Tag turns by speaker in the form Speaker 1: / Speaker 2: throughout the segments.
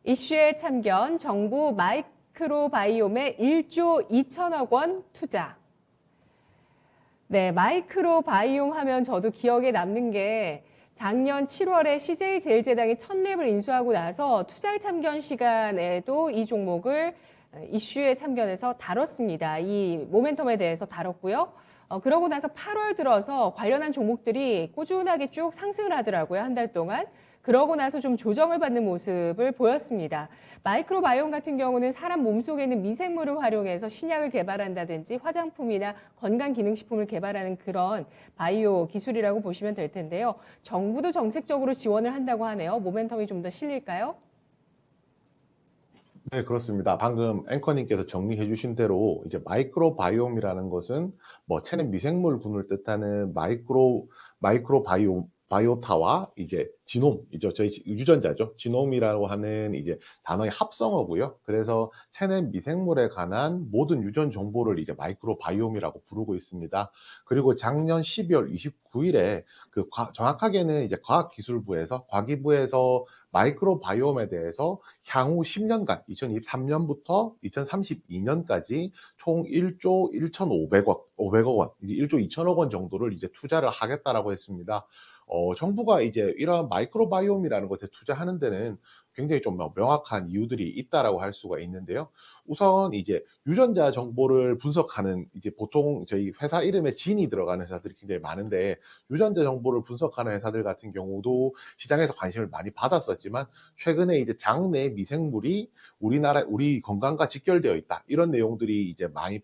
Speaker 1: 이슈에 참견, 정부 마이크로바이옴에 1조 2천억 원 투자. 네, 마이크로바이옴 하면 저도 기억에 남는 게 작년 7월에 CJ제일제당이 첫 랩을 인수하고 나서 투자에 참견 시간에도 이 종목을 이슈에 참견해서 다뤘습니다. 이 모멘텀에 대해서 다뤘고요. 그러고 나서 8월 들어서 관련한 종목들이 꾸준하게 쭉 상승을 하더라고요. 한 달 동안. 그러고 나서 좀 조정을 받는 모습을 보였습니다. 마이크로바이옴 같은 경우는 사람 몸속에 있는 미생물을 활용해서 신약을 개발한다든지 화장품이나 건강기능식품을 개발하는 그런 바이오 기술이라고 보시면 될 텐데요. 정부도 정책적으로 지원을 한다고 하네요. 모멘텀이 좀 더 실릴까요?
Speaker 2: 네, 그렇습니다. 방금 앵커님께서 정리해 주신 대로 이제 마이크로바이옴이라는 것은 뭐 체내 미생물군을 뜻하는 바이오타와 이제 지놈이죠. 저희 유전자죠. 지놈이라고 하는 이제 단어의 합성어고요. 그래서 체내 미생물에 관한 모든 유전 정보를 이제 마이크로바이옴이라고 부르고 있습니다. 그리고 작년 12월 29일에 정확하게는 이제 과학기술부에서 과기부에서 마이크로바이옴에 대해서 향후 10년간 2023년부터 2032년까지 총 1조 1,500억 원, 이제 1조 2천억 원 정도를 이제 투자를 하겠다라고 했습니다. 정부가 이제 이런 마이크로바이옴이라는 것에 투자하는 데는 굉장히 좀 명확한 이유들이 있다라고 할 수가 있는데요. 우선 이제 유전자 정보를 분석하는 이제 보통 저희 회사 이름에 진이 들어가는 회사들이 굉장히 많은데 유전자 정보를 분석하는 회사들 같은 경우도 시장에서 관심을 많이 받았었지만 최근에 이제 장내 미생물이 우리 건강과 직결되어 있다 이런 내용들이 이제 많이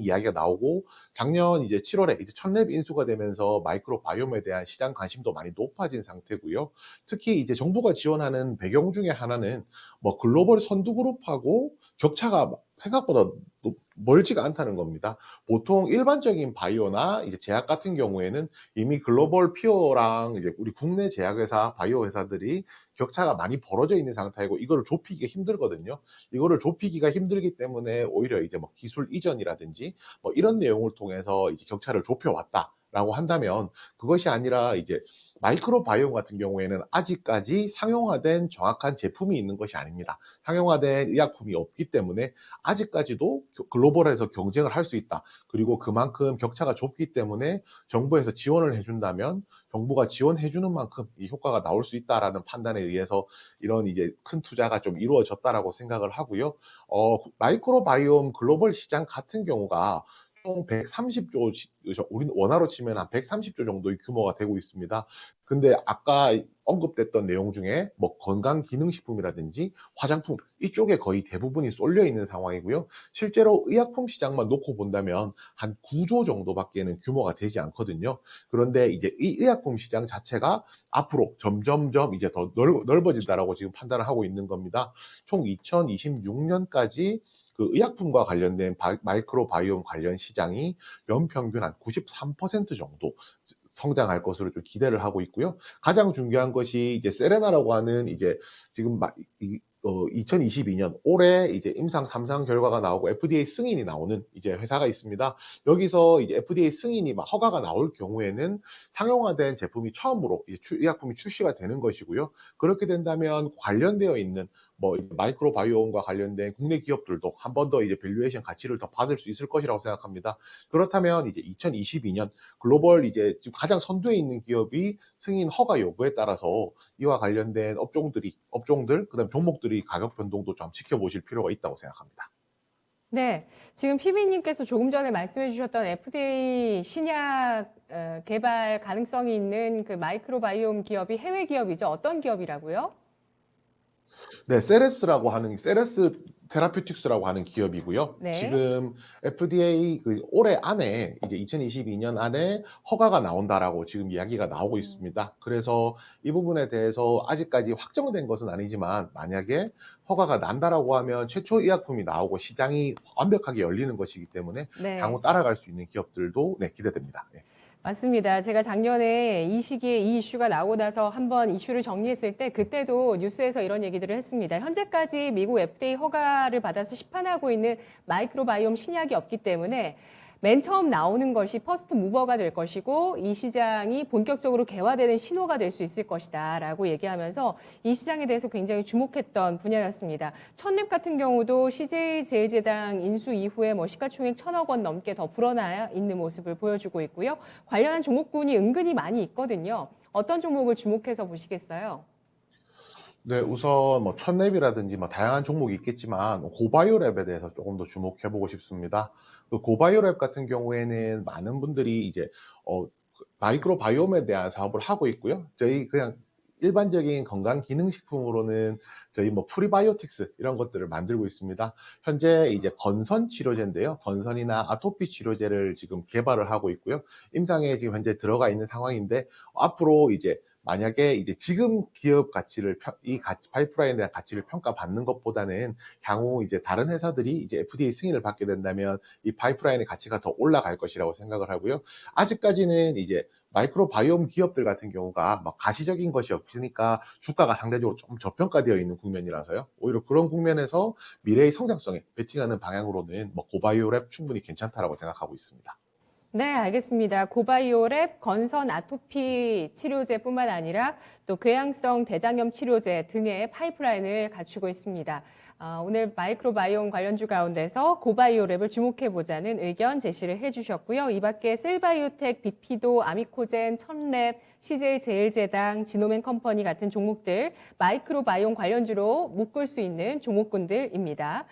Speaker 2: 이야기가 나오고 작년 이제 7월에 이제 첫랩 인수가 되면서 마이크로바이옴에 대한 시장 관심도 많이 높아진 상태고요. 특히 이제 정부가 지원하는 배경 중에 하나는 뭐 글로벌 선두그룹하고 격차가 생각보다 멀지가 않다는 겁니다. 보통 일반적인 바이오나 이제 제약 같은 경우에는 이미 글로벌 피어랑 이제 우리 국내 제약회사, 바이오 회사들이 격차가 많이 벌어져 있는 상태이고 이거를 좁히기가 힘들거든요. 이거를 좁히기가 힘들기 때문에 오히려 이제 뭐 기술 이전이라든지 뭐 이런 내용을 통해서 이제 격차를 좁혀왔다라고 한다면 그것이 아니라 이제 마이크로바이옴 같은 경우에는 아직까지 상용화된 정확한 제품이 있는 것이 아닙니다. 상용화된 의약품이 없기 때문에 아직까지도 글로벌에서 경쟁을 할 수 있다. 그리고 그만큼 격차가 좁기 때문에 정부에서 지원을 해준다면 정부가 지원해주는 만큼 이 효과가 나올 수 있다라는 판단에 의해서 이런 이제 큰 투자가 좀 이루어졌다라고 생각을 하고요. 마이크로바이옴 글로벌 시장 같은 경우가 총 130조, 우리 원화로 치면 한 130조 정도의 규모가 되고 있습니다. 근데 아까 언급됐던 내용 중에 뭐 건강기능식품이라든지 화장품 이쪽에 거의 대부분이 쏠려 있는 상황이고요. 실제로 의약품 시장만 놓고 본다면 한 9조 정도밖에는 규모가 되지 않거든요. 그런데 이제 이 의약품 시장 자체가 앞으로 점점점 이제 더 넓어진다라고 지금 판단을 하고 있는 겁니다. 총 2026년까지 그 의약품과 관련된 마이크로바이옴 관련 시장이 연평균 한 93% 정도 성장할 것으로 좀 기대를 하고 있고요. 가장 중요한 것이 이제 세레나라고 하는 이제 지금 2022년 올해 이제 임상 3상 결과가 나오고 FDA 승인이 나오는 이제 회사가 있습니다. 여기서 이제 FDA 승인이 막 허가가 나올 경우에는 상용화된 제품이 처음으로 이제 의약품이 출시가 되는 것이고요. 그렇게 된다면 관련되어 있는 뭐 마이크로바이옴과 관련된 국내 기업들도 한 번 더 이제 밸류에이션 가치를 더 받을 수 있을 것이라고 생각합니다. 그렇다면 이제 2022년 글로벌 이제 지금 가장 선두에 있는 기업이 승인 허가 여부에 따라서 이와 관련된 업종들, 그다음 종목들이 가격 변동도 좀 지켜보실 필요가 있다고 생각합니다.
Speaker 1: 네, 지금 피비님께서 조금 전에 말씀해 주셨던 FDA 신약 개발 가능성이 있는 그 마이크로바이옴 기업이 해외 기업이죠. 어떤 기업이라고요?
Speaker 2: 네, 세레스 테라퓨틱스라고 하는 기업이고요.
Speaker 1: 네.
Speaker 2: 지금 FDA 올해 안에 이제 2022년 안에 허가가 나온다라고 지금 이야기가 나오고 있습니다. 그래서 이 부분에 대해서 아직까지 확정된 것은 아니지만 만약에 허가가 난다라고 하면 최초 의약품이 나오고 시장이 완벽하게 열리는 것이기 때문에
Speaker 1: 네.
Speaker 2: 향후 따라갈 수 있는 기업들도 네, 기대됩니다. 네.
Speaker 1: 맞습니다. 제가 작년에 이 시기에 이 이슈가 나오고 나서 한번 이슈를 정리했을 때 그때도 뉴스에서 이런 얘기들을 했습니다. 현재까지 미국 FDA 허가를 받아서 시판하고 있는 마이크로바이옴 신약이 없기 때문에 맨 처음 나오는 것이 퍼스트 무버가 될 것이고 이 시장이 본격적으로 개화되는 신호가 될 수 있을 것이다라고 얘기하면서 이 시장에 대해서 굉장히 주목했던 분야였습니다. 첫랩 같은 경우도 CJ제일제당 인수 이후에 시가총액 1,000억 원 넘게 더 불어나 있는 모습을 보여주고 있고요. 관련한 종목군이 은근히 많이 있거든요. 어떤 종목을 주목해서 보시겠어요?
Speaker 2: 네, 우선 첫랩이라든지 다양한 종목이 있겠지만 고바이오랩에 대해서 조금 더 주목해 보고 싶습니다. 그 고바이오랩 같은 경우에는 많은 분들이 이제 마이크로 바이옴에 대한 사업을 하고 있고요. 저희 그냥 일반적인 건강 기능식품으로는 저희 프리바이오틱스 이런 것들을 만들고 있습니다. 현재 이제 건선 치료제인데요. 건선이나 아토피 치료제를 지금 개발을 하고 있고요. 임상에 지금 현재 들어가 있는 상황인데 앞으로 이제 만약에 이제 지금 기업 가치를 이 가치 파이프라인에 대한 가치를 평가받는 것보다는 향후 이제 다른 회사들이 이제 FDA 승인을 받게 된다면 이 파이프라인의 가치가 더 올라갈 것이라고 생각을 하고요. 아직까지는 이제 마이크로바이옴 기업들 같은 경우가 가시적인 것이 없으니까 주가가 상대적으로 좀 저평가되어 있는 국면이라서요. 오히려 그런 국면에서 미래의 성장성에 베팅하는 방향으로는 고바이오랩 충분히 괜찮다라고 생각하고 있습니다.
Speaker 1: 네, 알겠습니다. 고바이오랩, 건선 아토피 치료제뿐만 아니라 또 궤양성 대장염 치료제 등의 파이프라인을 갖추고 있습니다. 오늘 마이크로바이옴 관련주 가운데서 고바이오랩을 주목해보자는 의견 제시를 해주셨고요. 이 밖에 셀바이오텍, 비피도, 아미코젠, 천랩, CJ제일제당, 지노맨 컴퍼니 같은 종목들 마이크로바이옴 관련주로 묶을 수 있는 종목군들입니다.